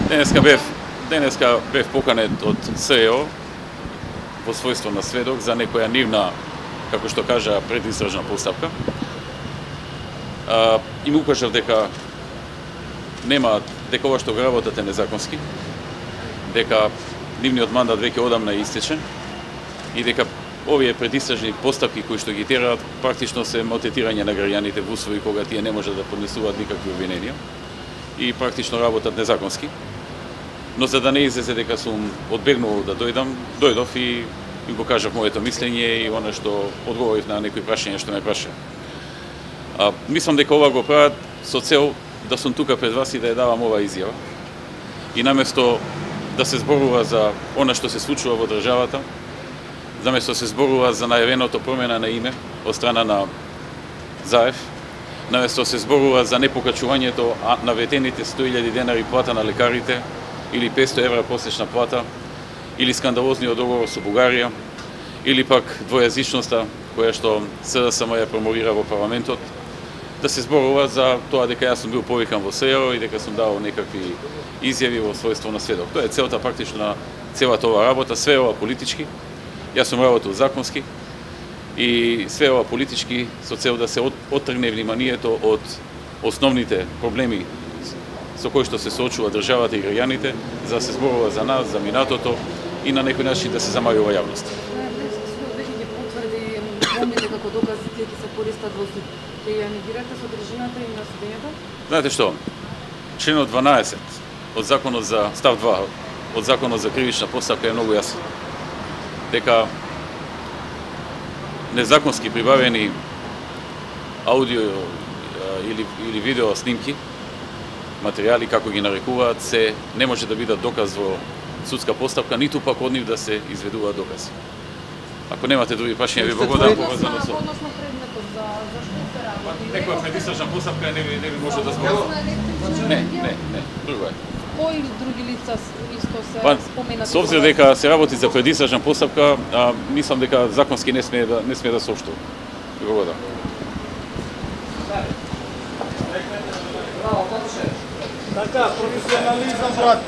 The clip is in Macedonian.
Денеска бев поканет од СЕО во својство на сведок за некоја нивна, како што кажа, предистражна постапка. И му укажав дека ова што го работат е незаконски, дека нивниот мандат веќе одамна е истечен и дека овие предистражни постапки кои што ги тераат практично се мотетирање на граѓаните во услови кога тие не можат да поднесуваат никакви обвиненија и практично работат незаконски. Но за да не излезе дека сум одбегнувал да дојдов и им го кажав моето мислење и она што одговорив на некои прашања што ме праша. Мислам дека ова го прават со цел да сум тука пред вас и да ја давам ова изјава. И наместо да се зборува за она што се случува во државата, наместо се зборува за најавеното промена на име од страна на ЗАЕФ, наместо се зборува за непокачувањето на ветените 100.000 денари плата на лекарите или 500 евра просечна плата, или скандалозниот договор со Бугарија, или пак двојазичноста која што СДСМ ја промовира во парламентот, да се зборува за тоа дека јас сум бил повикан во СЕО и дека сум давал некакви изјави во својство на сведок. Тоа е целта практично на целата ова работа, све ова политички. Јас сум работил законски и све ова политички со цел да се оттргне вниманието од основните проблеми со кои што се соочува државата и граѓаните, за да се зборува за нас, за минатото и на некој начин да се замајува јавноста. Веќе ги потврди момите како докази тие ќе се користат во суд. Ќе ја негирате содржината и на судењето? Знаете што? Членот 12 од законот за став 2 од законот за кривична постапка е многу јасен. Дека незаконски прибавени аудио или видео снимки, материјали како ги нарекуваат, се не може да бидат доказ во судска постапка, ниту пак од нив да се изведуваат докази. Ако немате други прашања, ви благодарам поврзано со Односно предметот за што се работи. некоја предистражна постапка не ви може да зборува. Не, друго е. Кои други лица исто се споменати? Со обзир дека се работи за предистражна постапка, мислам дека законски не смее да соопштува. Ви благодарам. Така, професионализам, брат.